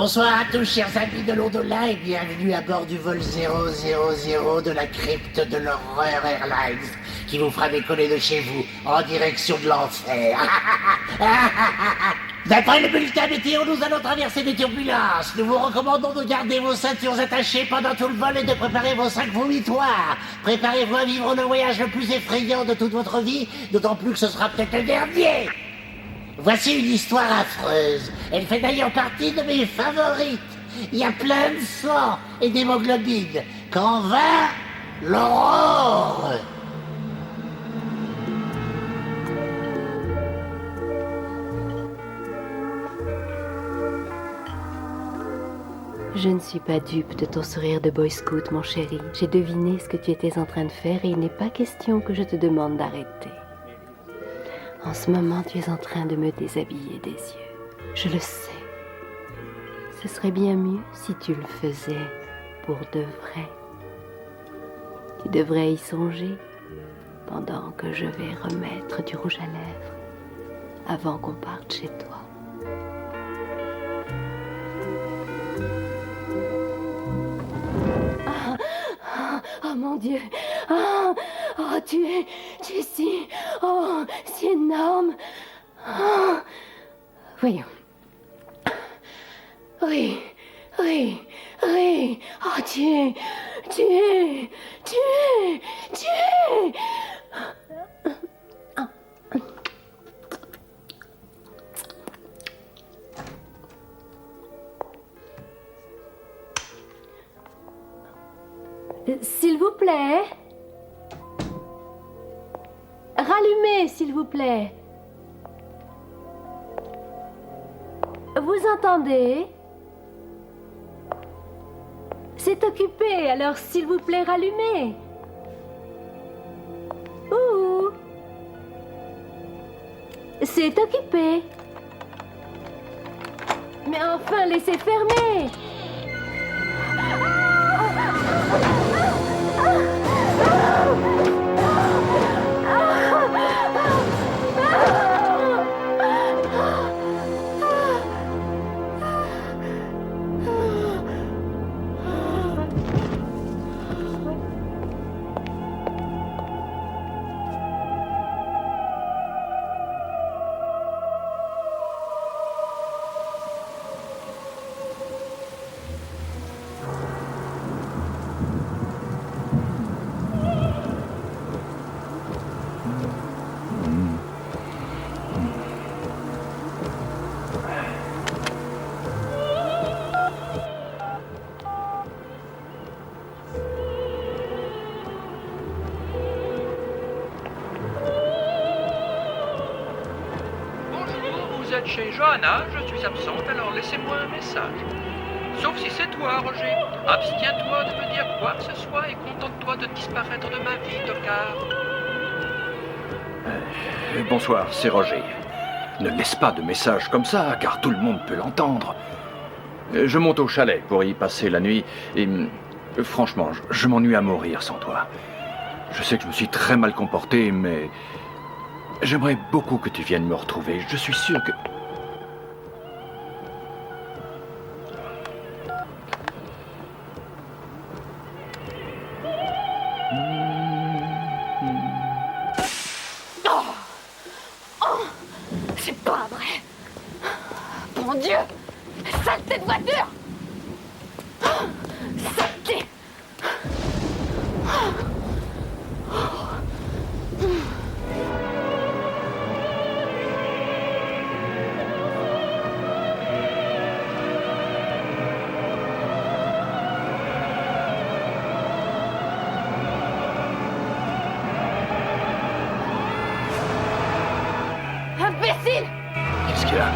Bonsoir à tous, chers amis de l'au-delà, et bienvenue à bord du vol 000 de la crypte de l'Horreur Airlines, qui vous fera décoller de chez vous, en direction de l'enfer. D'après le bulletin météo, nous allons traverser des turbulences. Nous vous recommandons de garder vos ceintures attachées pendant tout le vol et de préparer vos sacs vomitoires. Préparez-vous à vivre le voyage le plus effrayant de toute votre vie, d'autant plus que ce sera peut-être le dernier. Voici une histoire affreuse. Elle fait d'ailleurs partie de mes favorites. Il y a plein de sang et d'hémoglobine. Quand va l'aurore. Je ne suis pas dupe de ton sourire de boy scout, mon chéri. J'ai deviné ce que tu étais en train de faire et il n'est pas question que je te demande d'arrêter. En ce moment, tu es en train de me déshabiller des yeux. Je le sais. Ce serait bien mieux si tu le faisais pour de vrai. Tu devrais y songer pendant que je vais remettre du rouge à lèvres avant qu'on parte chez toi. Oh mon Dieu! Oh, tu es si énorme! Oh, voyons. Oui. Oh, tu es. S'il vous plaît. Rallumez, s'il vous plaît. Vous entendez? C'est occupé, alors s'il vous plaît, rallumez. Ouh. C'est occupé. Mais enfin, laissez fermer. Vous êtes chez Johanna, je suis absente, alors laissez-moi un message. Sauf si c'est toi, Roger. Abstiens-toi de me dire quoi que ce soit et contente-toi de disparaître de ma vie, tocard. Bonsoir, c'est Roger. Ne laisse pas de message comme ça, car tout le monde peut l'entendre. Je monte au chalet pour y passer la nuit et... franchement, je m'ennuie à mourir sans toi. Je sais que je me suis très mal comporté, mais... j'aimerais beaucoup que tu viennes me retrouver. Je suis sûr que... C'est pas vrai. Mon Dieu! Saleté de voiture! Saleté! Imbécile! Qu'est-ce qu'il y a?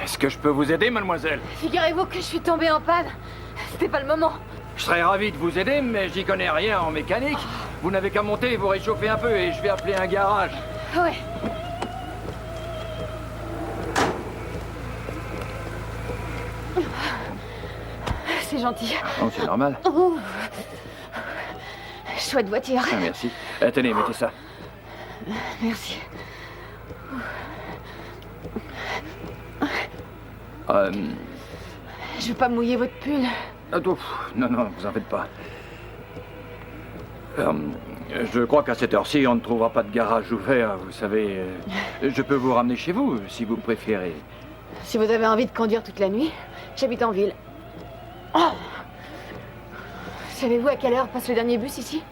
Est-ce que je peux vous aider, mademoiselle? Figurez-vous que je suis tombée en panne. C'était pas le moment. Je serais ravi de vous aider, mais j'y connais rien en mécanique. Vous n'avez qu'à monter et vous réchauffer un peu et je vais appeler un garage. Ouais. C'est gentil. Non, c'est normal. Oh. chouette voiture. Ah, merci. Tenez, mettez ça. Merci. Je veux pas mouiller votre pull. Non, vous en faites pas. Je crois qu'à cette heure-ci, on ne trouvera pas de garage ouvert, vous savez. Je peux vous ramener chez vous, si vous préférez. Si vous avez envie de conduire toute la nuit, j'habite en ville. Oh, savez-vous à quelle heure passe le dernier bus ici?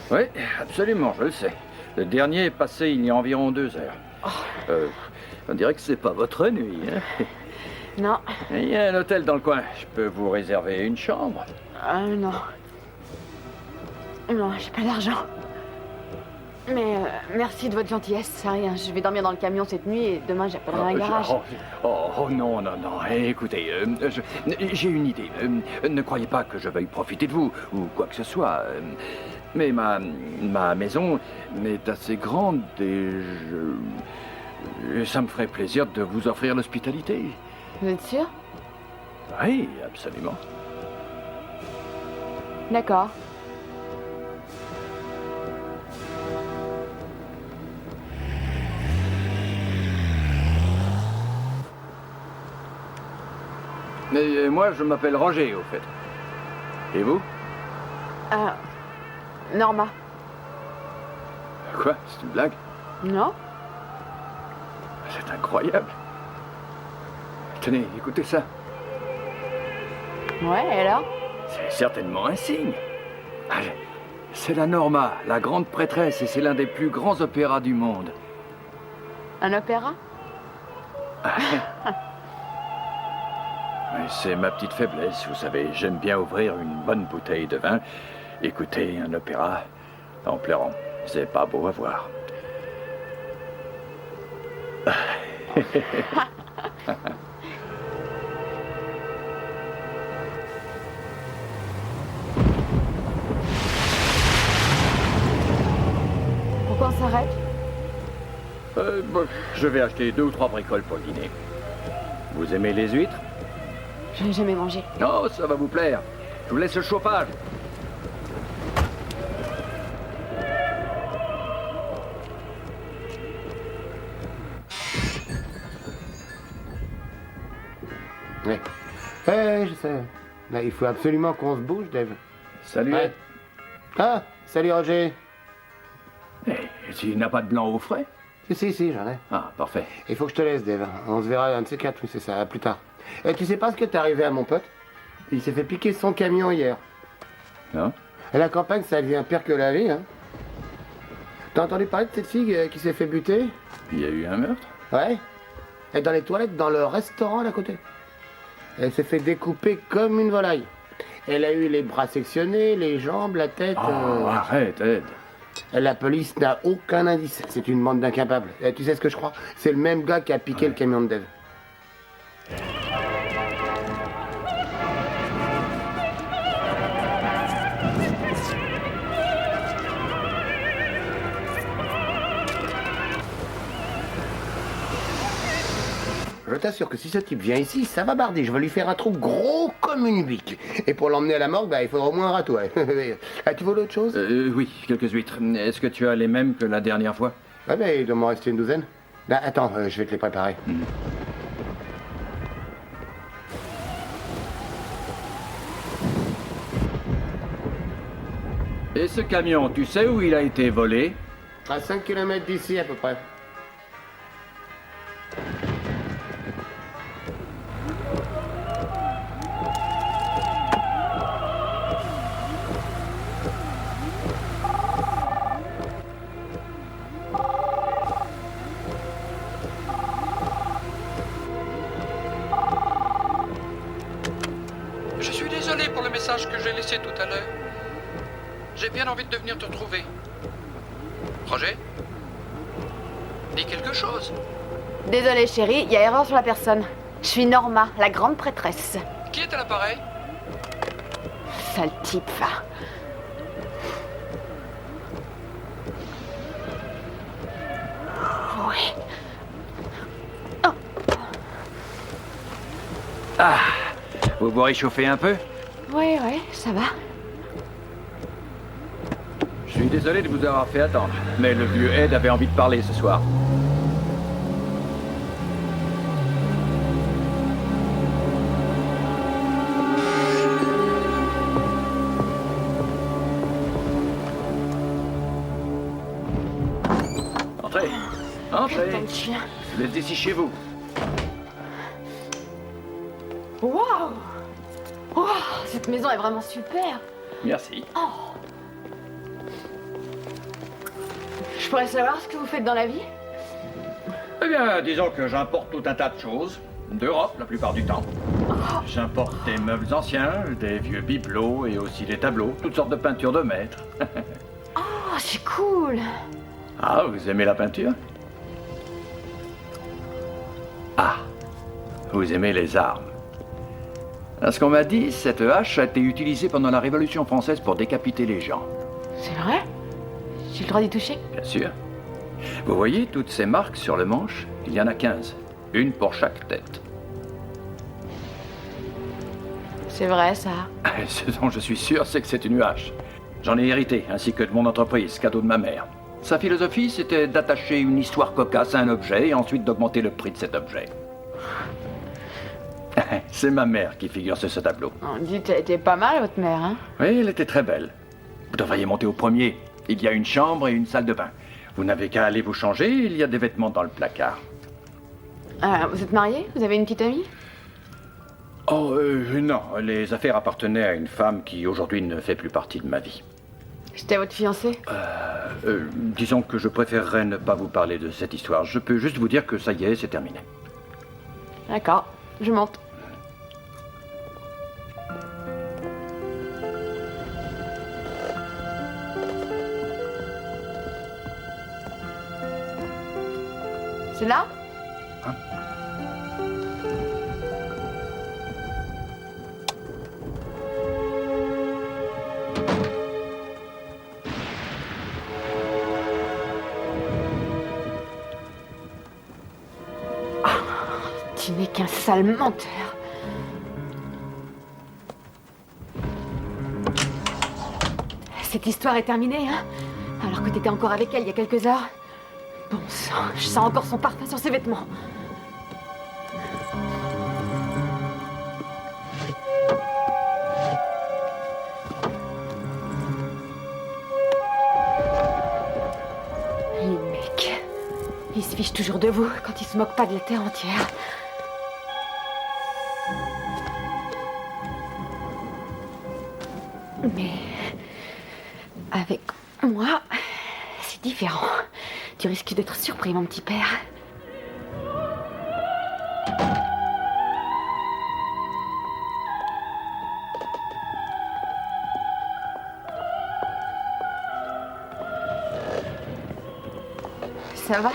Oui, absolument, je le sais. Le dernier est passé il y a environ 2 heures. On dirait que c'est pas votre nuit, hein? Non. Il y a un hôtel dans le coin. Je peux vous réserver une chambre. Non. Non, j'ai pas d'argent. Mais merci de votre gentillesse, c'est rien. Je vais dormir dans le camion cette nuit et demain j'appellerai un garage. Non. Écoutez, j'ai une idée. Ne croyez pas que je veuille profiter de vous ou quoi que ce soit. Mais ma maison est assez grande et ça me ferait plaisir de vous offrir l'hospitalité. Vous êtes sûr? Oui, absolument. D'accord. Mais moi, je m'appelle Roger, au fait. Et vous? Norma. Quoi? C'est une blague? Non? C'est incroyable. Tenez, écoutez ça. Ouais, et alors? C'est certainement un signe. C'est la Norma, la grande prêtresse, et c'est l'un des plus grands opéras du monde. Un opéra? C'est ma petite faiblesse, vous savez. J'aime bien ouvrir une bonne bouteille de vin, écouter un opéra en pleurant. C'est pas beau à voir. Pourquoi on s'arrête? Je vais acheter 2 ou 3 bricoles pour le dîner. Vous aimez les huîtres? Je n'ai jamais mangé. Non, ça va vous plaire. Je vous laisse le chauffage. Ouais. Je sais. Là, il faut absolument qu'on se bouge, Dave. Salut. Ouais. Ah, salut Roger. Tu n'as pas de blanc au frais? Si, j'en ai. Ah, parfait. Il faut que je te laisse, Dave. On se verra un de ces 4, oui, c'est ça, à plus tard. Et tu sais pas ce que t'est arrivé à mon pote? Il s'est fait piquer son camion hier. Non? Et la campagne, ça devient pire que la vie, hein. T'as entendu parler de cette fille qui s'est fait buter? Il y a eu un meurtre? Ouais. Et dans les toilettes, dans le restaurant d'à côté. Elle s'est fait découper comme une volaille. Elle a eu les bras sectionnés, les jambes, la tête... Arrête, Ed. La police n'a aucun indice. C'est une bande d'incapables. Et tu sais ce que je crois? C'est le même gars qui a piqué le camion de Dave. Je t'assure que si ce type vient ici, ça va barder. Je vais lui faire un trou gros comme une bique. Et pour l'emmener à la morgue, il faudra au moins un râteau. Ouais. Tu veux d'autre chose? Oui, quelques huîtres. Est-ce que tu as les mêmes que la dernière fois? Il doit m'en rester une douzaine. Attends, je vais te les préparer. Et ce camion, tu sais où il a été volé? À 5 km d'ici, à peu près. Je suis désolé pour le message que j'ai laissé tout à l'heure. J'ai bien envie de venir te retrouver. Roger? Dis quelque chose. Désolée, chérie, il y a erreur sur la personne. Je suis Norma, la grande prêtresse. Qui est à l'appareil? Sale type, va. Oui. Vous vous réchauffez un peu? Oui, ça va. Je désolé de vous avoir fait attendre, mais le vieux Ed avait envie de parler ce soir. Entrez, entrez. Putain de chien. Je laisse ici chez vous. Waouh! Waouh! Cette maison est vraiment super. Merci. Je pourrais savoir ce que vous faites dans la vie? Eh bien, disons que j'importe tout un tas de choses. D'Europe, la plupart du temps. J'importe des meubles anciens, des vieux bibelots et aussi des tableaux, toutes sortes de peintures de maître. Oh, c'est cool. Ah, vous aimez la peinture? Ah, vous aimez les armes. À ce qu'on m'a dit, cette hache a été utilisée pendant la Révolution française pour décapiter les gens. C'est vrai? J'ai le droit d'y toucher? Bien sûr. Vous voyez toutes ces marques sur le manche? Il y en a 15. Une pour chaque tête. C'est vrai, ça. Ce dont je suis sûr, c'est que c'est une hache. J'en ai hérité, ainsi que de mon entreprise, cadeau de ma mère. Sa philosophie, c'était d'attacher une histoire cocasse à un objet et ensuite d'augmenter le prix de cet objet. C'est ma mère qui figure sur ce tableau. On dit qu'elle était pas mal, votre mère, hein? Oui, elle était très belle. Vous devriez monter au premier. Il y a une chambre et une salle de bain. Vous n'avez qu'à aller vous changer, il y a des vêtements dans le placard. Vous êtes marié? Vous avez une petite amie? Oh, non. Les affaires appartenaient à une femme qui, aujourd'hui, ne fait plus partie de ma vie. C'était votre fiancée? Disons que je préférerais ne pas vous parler de cette histoire. Je peux juste vous dire que ça y est, c'est terminé. D'accord, je monte. C'est là? Tu n'es qu'un sale menteur. Cette histoire est terminée, hein? Alors que t'étais encore avec elle il y a quelques heures. Bon sang, je sens encore son parfum sur ses vêtements. Les mecs, ils se fichent toujours de vous quand ils se moquent pas de la terre entière. Mais avec moi, c'est différent. Tu risques d'être surpris, mon petit père. Ça va?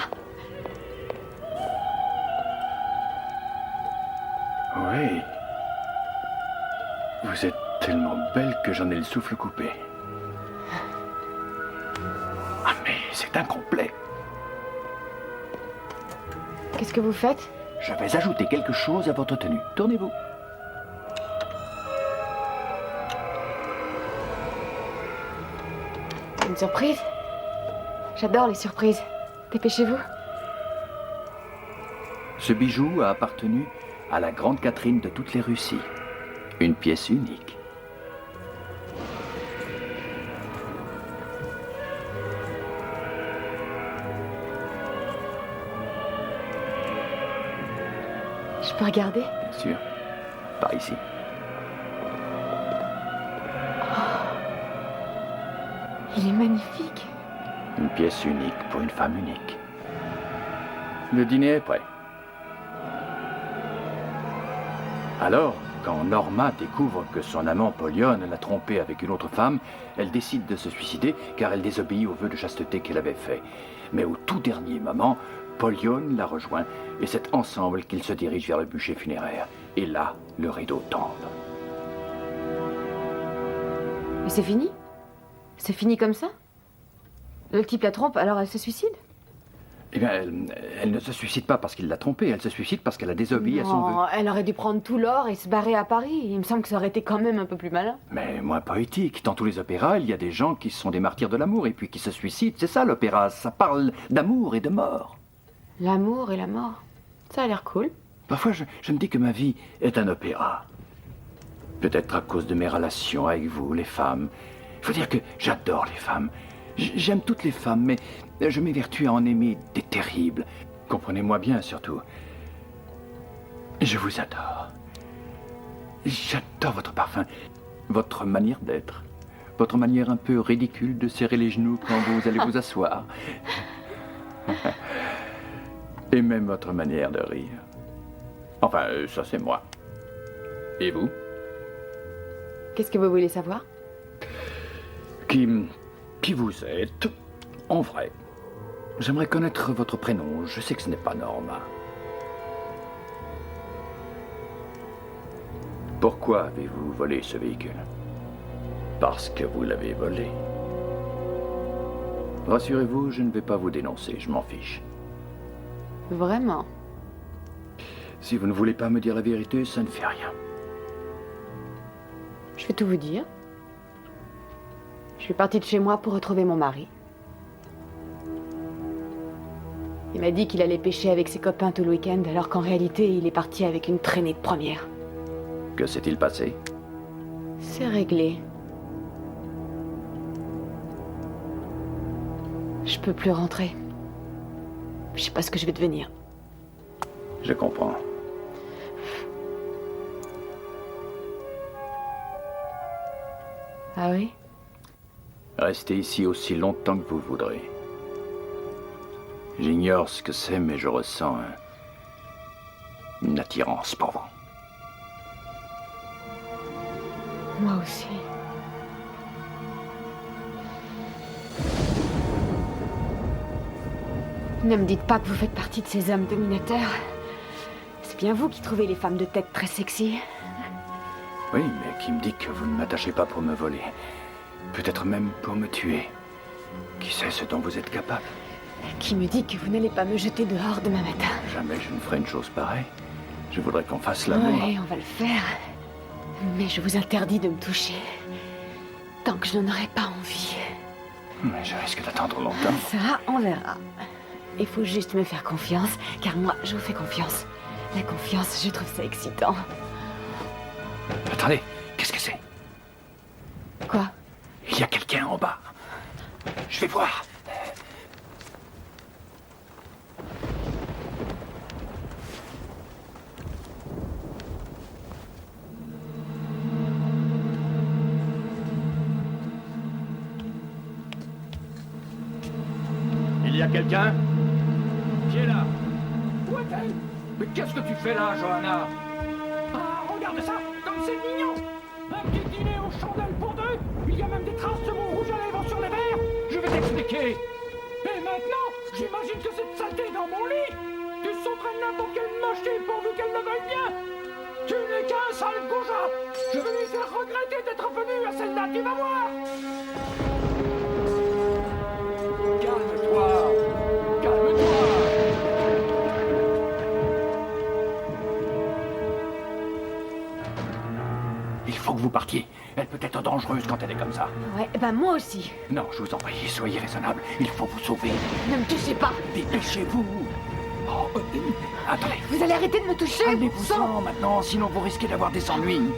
Oui. Vous êtes tellement belle que j'en ai le souffle coupé. Ah, mais c'est incomplet. Qu'est-ce que vous faites? Je vais ajouter quelque chose à votre tenue. Tournez-vous. Une surprise? J'adore les surprises. Dépêchez-vous. Ce bijou a appartenu à la grande Catherine de toutes les Russies. Une pièce unique. Je peux regarder? Bien sûr. Par ici. Il est magnifique. Une pièce unique pour une femme unique. Le dîner est prêt. Alors, quand Norma découvre que son amant Pollione l'a trompée avec une autre femme, elle décide de se suicider car elle désobéit au vœu de chasteté qu'elle avait fait. Mais au tout dernier moment, Pollione la rejoint et c'est ensemble qu'ils se dirigent vers le bûcher funéraire. Et là, le rideau tombe. Mais c'est fini? C'est fini comme ça? Le type la trompe, alors elle se suicide? Eh bien, elle ne se suicide pas parce qu'il l'a trompée, elle se suicide parce qu'elle a désobéi à son vœu. Non, elle aurait dû prendre tout l'or et se barrer à Paris. Il me semble que ça aurait été quand même un peu plus malin. Mais moins poétique. Dans tous les opéras, il y a des gens qui sont des martyrs de l'amour et puis qui se suicident. C'est ça l'opéra, ça parle d'amour et de mort. L'amour et la mort. Ça a l'air cool. Parfois, je me dis que ma vie est un opéra. Peut-être à cause de mes relations avec vous, les femmes. Il faut dire que j'adore les femmes. J'aime toutes les femmes, mais je m'évertue à en aimer des terribles. Comprenez-moi bien, surtout. Je vous adore. J'adore votre parfum, votre manière d'être, votre manière un peu ridicule de serrer les genoux quand vous allez vous asseoir. Et même votre manière de rire. Enfin, ça c'est moi. Et vous? Qu'est-ce que vous voulez savoir? Qui vous êtes, en vrai. J'aimerais connaître votre prénom. Je sais que ce n'est pas normal. Pourquoi avez-vous volé ce véhicule? Parce que vous l'avez volé. Rassurez-vous, je ne vais pas vous dénoncer, je m'en fiche. Vraiment? Si vous ne voulez pas me dire la vérité, ça ne fait rien. Je vais tout vous dire. Je suis partie de chez moi pour retrouver mon mari. Il m'a dit qu'il allait pêcher avec ses copains tout le week-end, alors qu'en réalité, il est parti avec une traînée de première. Que s'est-il passé? C'est réglé. Je peux plus rentrer. Je sais pas ce que je vais devenir. Je comprends. Ah oui? Restez ici aussi longtemps que vous voudrez. J'ignore ce que c'est, mais je ressens une attirance pour vous. Moi aussi. Ne me dites pas que vous faites partie de ces hommes dominateurs. C'est bien vous qui trouvez les femmes de tête très sexy. Oui, mais qui me dit que vous ne m'attachez pas pour me voler? Peut-être même pour me tuer. Qui sait ce dont vous êtes capable? Qui me dit que vous n'allez pas me jeter dehors demain matin? Jamais je ne ferai une chose pareille. Je voudrais qu'on fasse l'amour. Oui, on va le faire. Mais je vous interdis de me toucher. Tant que je n'en aurai pas envie. Mais je risque d'attendre longtemps. Ça, on verra. Il faut juste me faire confiance, car moi, je vous fais confiance. La confiance, je trouve ça excitant. Attendez, qu'est-ce que c'est? Quoi? Il y a quelqu'un en bas. Je vais voir. Il y a quelqu'un? Qui est là? Où est-elle? Mais qu'est-ce que tu fais là, Johanna? Ah, regarde ça, comme c'est mignon. Un petit dîner aux chandelles pour deux. Il y a même des traces de mon rouge à lèvres sur les verres. Je vais t'expliquer. Et maintenant, j'imagine que cette saleté est dans mon lit. Tu s'entraînes n'importe quelle mocheté pourvu qu'elle le veuille bien. Tu n'es qu'un sale goujat. Je vais lui faire regretter d'être venu à celle-là, tu vas voir. Calme-toi. Calme-toi. Il faut que vous partiez. Elle peut être dangereuse quand elle est comme ça. Ouais, ben moi aussi. Non, je vous en prie, soyez raisonnable. Il faut vous sauver. Ne me touchez pas. Dépêchez-vous. Oh, attendez. Vous allez arrêter de me toucher. Calmez-vous maintenant, sinon vous risquez d'avoir des ennuis.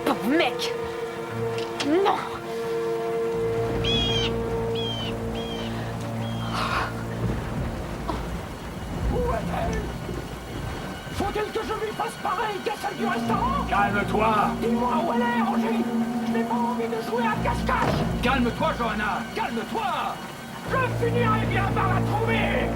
Pauvre mec. Non. Faut-il que je lui fasse pareil qu'à celle du restaurant? Calme-toi. Dis-moi où elle est, Roger. Je n'ai pas envie de jouer à cache-cache. Calme-toi, Johanna. Calme-toi. Je finirai bien par la trouver.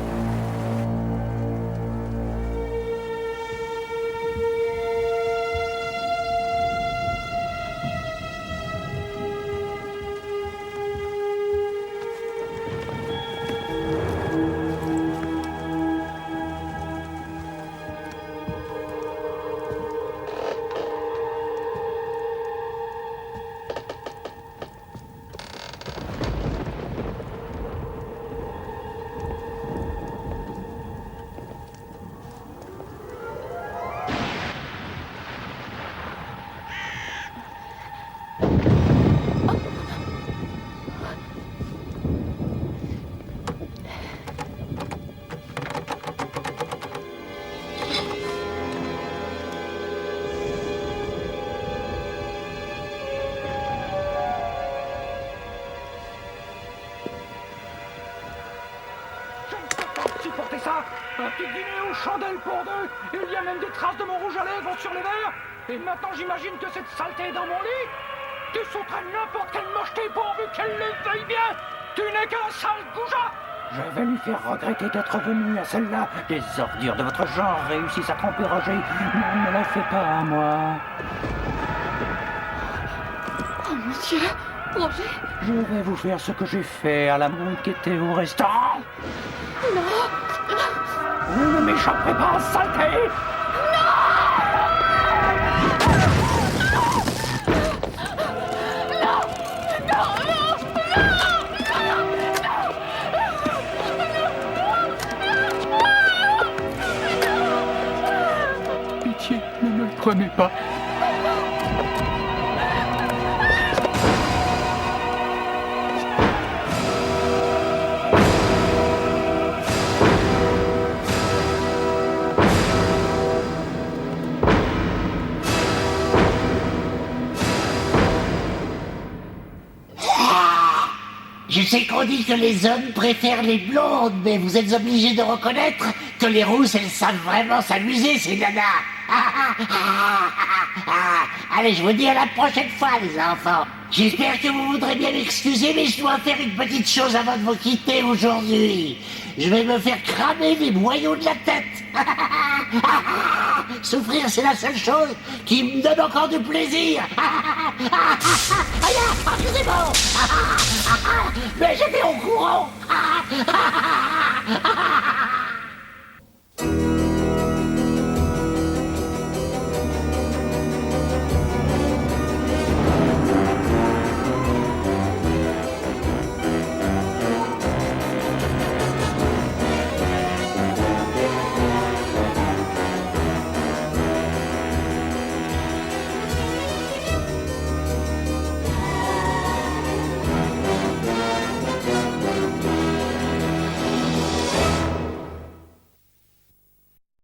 Un petit dîner aux chandelles pour deux. Il y a même des traces de mon rouge à lèvres sur les verres. Et maintenant j'imagine que cette saleté est dans mon lit. Tu sauterais n'importe quelle mocheté pourvu qu'elle le veuille bien. Tu n'es qu'un sale goujat. Je vais lui faire regretter d'être venu à celle-là. Les ordures de votre genre réussissent à tromper Roger. Ne me la fais pas à moi. Oh mon Dieu, Roger. Je vais vous faire ce que j'ai fait à la montre qui était au restaurant. Non. Vous ne m'échapperez pas, saleté. Pitié, ne me le prenez pas. Je sais qu'on dit que les hommes préfèrent les blondes, mais vous êtes obligés de reconnaître que les rousses, elles savent vraiment s'amuser, ces nanas. Allez, je vous dis à la prochaine fois, les enfants. J'espère que vous voudrez bien m'excuser, mais je dois faire une petite chose avant de vous quitter aujourd'hui. Je vais me faire cramer les boyaux de la tête. Souffrir, c'est la seule chose qui me donne encore du plaisir. Aïe, c'est bon. Mais j'étais au courant.